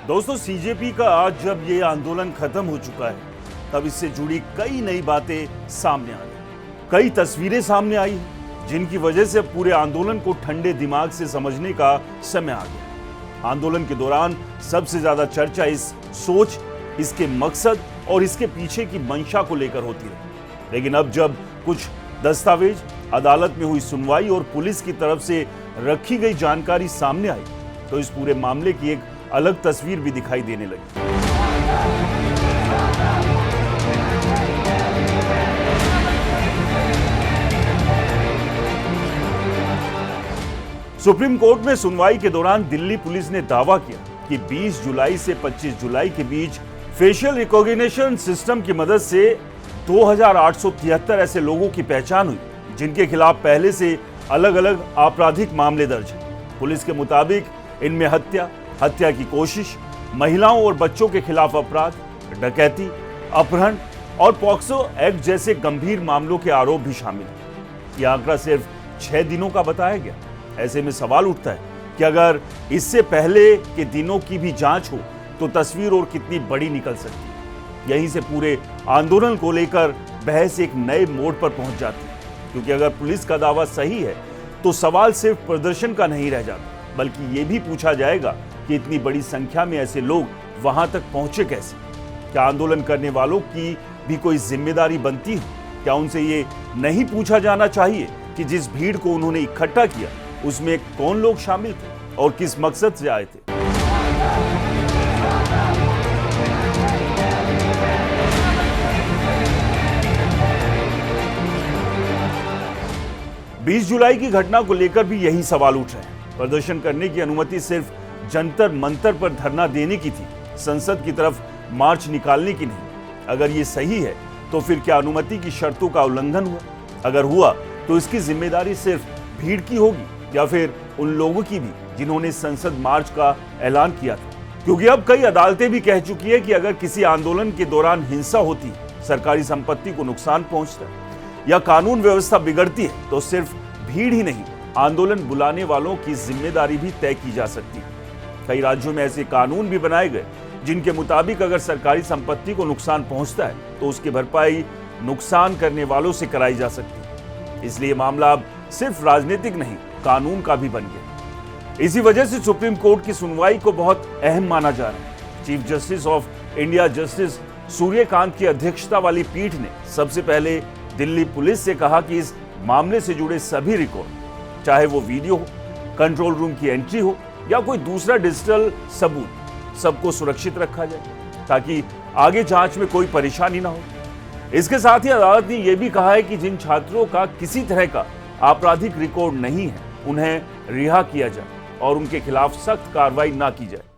दोस्तों, सीजेपी का आज जब ये आंदोलन खत्म हो चुका है, तब इससे जुड़ी कई नई बातें सामने आ गई, कई तस्वीरें सामने आई हैं, जिनकी वजह से अब पूरे आंदोलन को ठंडे दिमाग से समझने का समय आ गया। आंदोलन के दौरान सबसे ज्यादा चर्चा इस सोच, इसके मकसद और इसके पीछे की मंशा को लेकर होती रही। लेकिन अब जब कुछ दस्तावेज, अदालत में हुई सुनवाई और पुलिस की तरफ से रखी गई जानकारी सामने आई, तो इस पूरे मामले की एक अलग तस्वीर भी दिखाई देने लगी। सुप्रीम कोर्ट में सुनवाई के दौरान दिल्ली पुलिस ने दावा किया कि 20 जुलाई से 25 जुलाई के बीच फेशियल रिकॉग्निशन सिस्टम की मदद से 2873 ऐसे लोगों की पहचान हुई, जिनके खिलाफ पहले से अलग अलग आपराधिक मामले दर्ज हैं। पुलिस के मुताबिक इनमें हत्या की कोशिश, महिलाओं और बच्चों के खिलाफ अपराध, डकैती, अपहरण और पॉक्सो एक्ट जैसे गंभीर मामलों के आरोप भी शामिल हैं। यह आंकड़ा सिर्फ 6 दिनों का बताया गया। ऐसे में सवाल उठता है कि अगर इससे पहले के दिनों की भी जांच हो तो तस्वीर और कितनी बड़ी निकल सकती है। यहीं से पूरे आंदोलन को लेकर बहस एक नए मोड़ पर पहुंच जाती है, क्योंकि अगर पुलिस का दावा सही है तो सवाल सिर्फ प्रदर्शन का नहीं रह जाता, बल्कि ये भी पूछा जाएगा कि इतनी बड़ी संख्या में ऐसे लोग वहां तक पहुंचे कैसे। क्या आंदोलन करने वालों की भी कोई जिम्मेदारी बनती है? क्या उनसे ये नहीं पूछा जाना चाहिए कि जिस भीड़ को उन्होंने इकट्ठा किया उसमें कौन लोग शामिल थे और किस मकसद से आए थे? बीस जुलाई की घटना को लेकर भी यही सवाल उठ रहे हैं। प्रदर्शन करने की अनुमति सिर्फ जंतर मंतर पर धरना देने की थी, संसद की तरफ मार्च निकालने की नहीं। अगर ये सही है तो फिर क्या अनुमति की शर्तों का उल्लंघन हुआ? अगर हुआ तो इसकी जिम्मेदारी सिर्फ भीड़ की होगी या फिर उन लोगों की भी जिन्होंने संसद मार्च का ऐलान किया था? क्योंकि अब कई अदालतें भी कह चुकी है कि अगर किसी आंदोलन के दौरान हिंसा होती है, सरकारी संपत्ति को नुकसान पहुंचता है या कानून व्यवस्था बिगड़ती है, तो सिर्फ भीड़ ही नहीं, आंदोलन बुलाने वालों की जिम्मेदारी भी तय की जा सकती है। कई राज्यों में ऐसे कानून भी बनाए गए जिनके मुताबिक अगर सरकारी संपत्ति को नुकसान पहुंचता है तो उसकी भरपाई नुकसान करने वालों से कराई जा सकती है। इसलिए मामला अब सिर्फ राजनीतिक नहीं, कानून का भी बन गया। इसी वजह से सुप्रीम कोर्ट की सुनवाई को बहुत अहम माना जा रहा है। Chief justice of India justice Suryakant की अध्यक्षता वाली पीठ ने सबसे पहले दिल्ली पुलिस से कहा कि इस मामले से जुड़े सभी रिकॉर्ड, चाहे वो वीडियो हो, कंट्रोल रूम की एंट्री हो या कोई दूसरा डिजिटल सबूत, सबको सुरक्षित रखा जाए ताकि आगे जांच में कोई परेशानी ना हो। इसके साथ ही अदालत ने यह भी कहा है कि जिन छात्रों का किसी तरह का आपराधिक रिकॉर्ड नहीं है, उन्हें रिहा किया जाए और उनके खिलाफ सख्त कार्रवाई ना की जाए।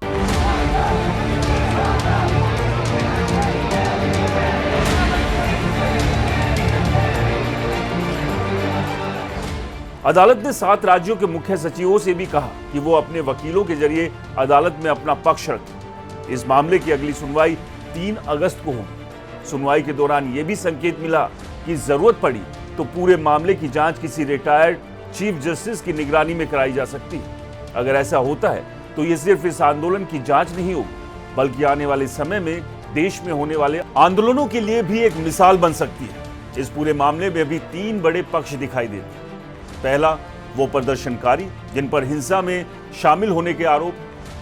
अदालत ने 7 राज्यों के मुख्य सचिवों से भी कहा कि वो अपने वकीलों के जरिए अदालत में अपना पक्ष रखें। इस मामले की अगली सुनवाई 3 अगस्त को होगी। सुनवाई के दौरान यह भी संकेत मिला कि जरूरत पड़ी तो पूरे मामले की जांच किसी रिटायर्ड चीफ जस्टिस की निगरानी में कराई जा सकती है। अगर ऐसा होता है तो ये सिर्फ इस आंदोलन की जांच नहीं होगी, बल्कि आने वाले समय में देश में होने वाले आंदोलनों के लिए भी एक मिसाल बन सकती है। इस पूरे मामले में अभी 3 बड़े पक्ष दिखाई देते हैं। पहला, वो प्रदर्शनकारी जिन पर हिंसा में शामिल होने के आरोप।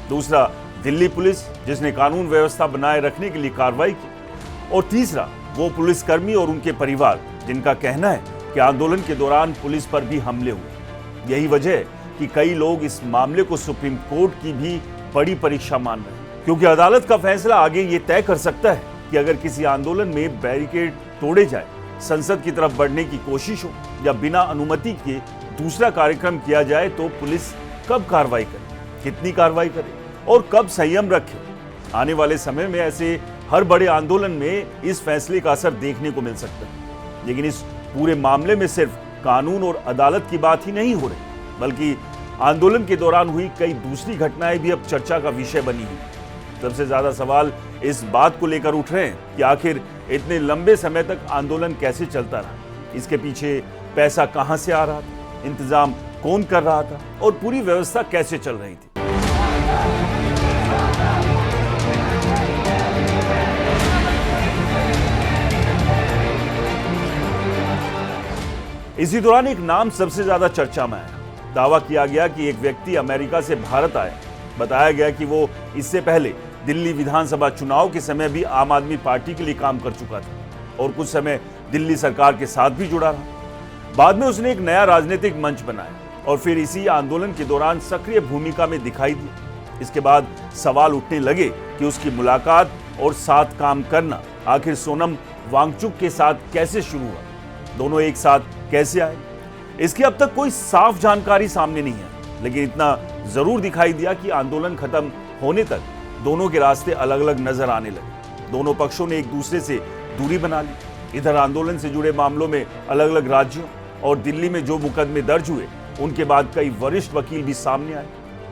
दूसरा, दिल्ली पुलिस जिसने कानून व्यवस्था बनाए रखने के लिए कार्रवाई की। और तीसरा, वो पुलिसकर्मी और उनके परिवार जिनका कहना है कि आंदोलन के दौरान पुलिस पर भी हमले हुए। यही वजह है कि कई लोग इस मामले को सुप्रीम कोर्ट की भी बड़ी परीक्षा मान रहे हैं, क्योंकि अदालत का फैसला आगे ये तय कर सकता है कि अगर किसी आंदोलन में बैरिकेड तोड़े जाए, संसद की तरफ बढ़ने की कोशिश हो या बिना अनुमति के दूसरा कार्यक्रम किया जाए, तो पुलिस कब कार्रवाई करे, कितनी कार्रवाई करे और कब संयम रखे। आने वाले समय में ऐसे हर बड़े आंदोलन में इस फैसले का असर देखने को मिल सकता है। लेकिन इस पूरे मामले में सिर्फ कानून और अदालत की बात ही नहीं हो रही, बल्कि आंदोलन के दौरान हुई कई दूसरी घटनाएं भी अब चर्चा का विषय बनी है। सबसे ज्यादा सवाल इस बात को लेकर उठ रहे हैं कि आखिर इतने लंबे समय तक आंदोलन कैसे चलता रहा, इसके पीछे पैसा कहां से आ रहा था, इंतजाम कौन कर रहा था और पूरी व्यवस्था कैसे चल रही थी। इसी दौरान एक नाम सबसे ज्यादा चर्चा में आया। दावा किया गया कि एक व्यक्ति अमेरिका से भारत आया। बताया गया कि वो इससे पहले दिल्ली विधानसभा चुनाव के समय भी आम आदमी पार्टी के लिए काम कर चुका था और कुछ समय दिल्ली सरकार के साथ भी जुड़ा रहा। बाद में उसने एक नया राजनीतिक मंच बनाया और फिर इसी आंदोलन के दौरान सक्रिय भूमिका में दिखाई दिया। इसके बाद सवाल उठने लगे कि उसकी मुलाकात और साथ काम करना आखिर सोनम वांगचुक के साथ कैसे शुरू हुआ, दोनों एक साथ कैसे आए। इसकी अब तक कोई साफ जानकारी सामने नहीं है, लेकिन इतना जरूर दिखाई दिया कि आंदोलन खत्म होने तक दोनों के रास्ते अलग अलग नजर आने लगे। दोनों पक्षों ने एक दूसरे से दूरी बना ली। इधर आंदोलन से जुड़े मामलों में अलग अलग राज्यों और दिल्ली में जो मुकदमे दर्ज हुए, उनके बाद कई वरिष्ठ वकील भी सामने आए।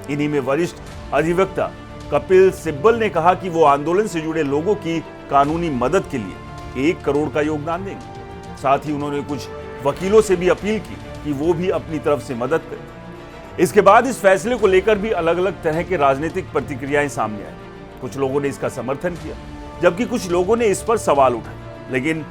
इन्हीं में वरिष्ठ अधिवक्ता कपिल सिब्बल ने कहा कि वो आंदोलन से जुड़े लोगों की कानूनी मदद के लिए 1 करोड़ का योगदान देंगे। साथ ही उन्होंने कुछ वकीलों से भी अपील की कि वो भी अपनी तरफ से मदद करें। इसके बाद इस फैसले को लेकर भी अलग अलग तरह के राजनीतिक प्रतिक्रियाएं सामने आई। कुछ लोगों ने इसका समर्थन किया, जबकि कुछ लोगों ने इस पर सवाल उठाए। लेकिन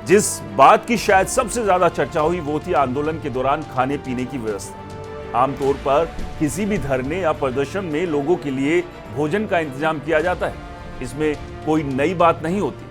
जिस बात की शायद सबसे ज्यादा चर्चा हुई वो थी आंदोलन के दौरान खाने पीने की व्यवस्था। आमतौर पर किसी भी धरने या प्रदर्शन में लोगों के लिए भोजन का इंतजाम किया जाता है, इसमें कोई नई बात नहीं होती।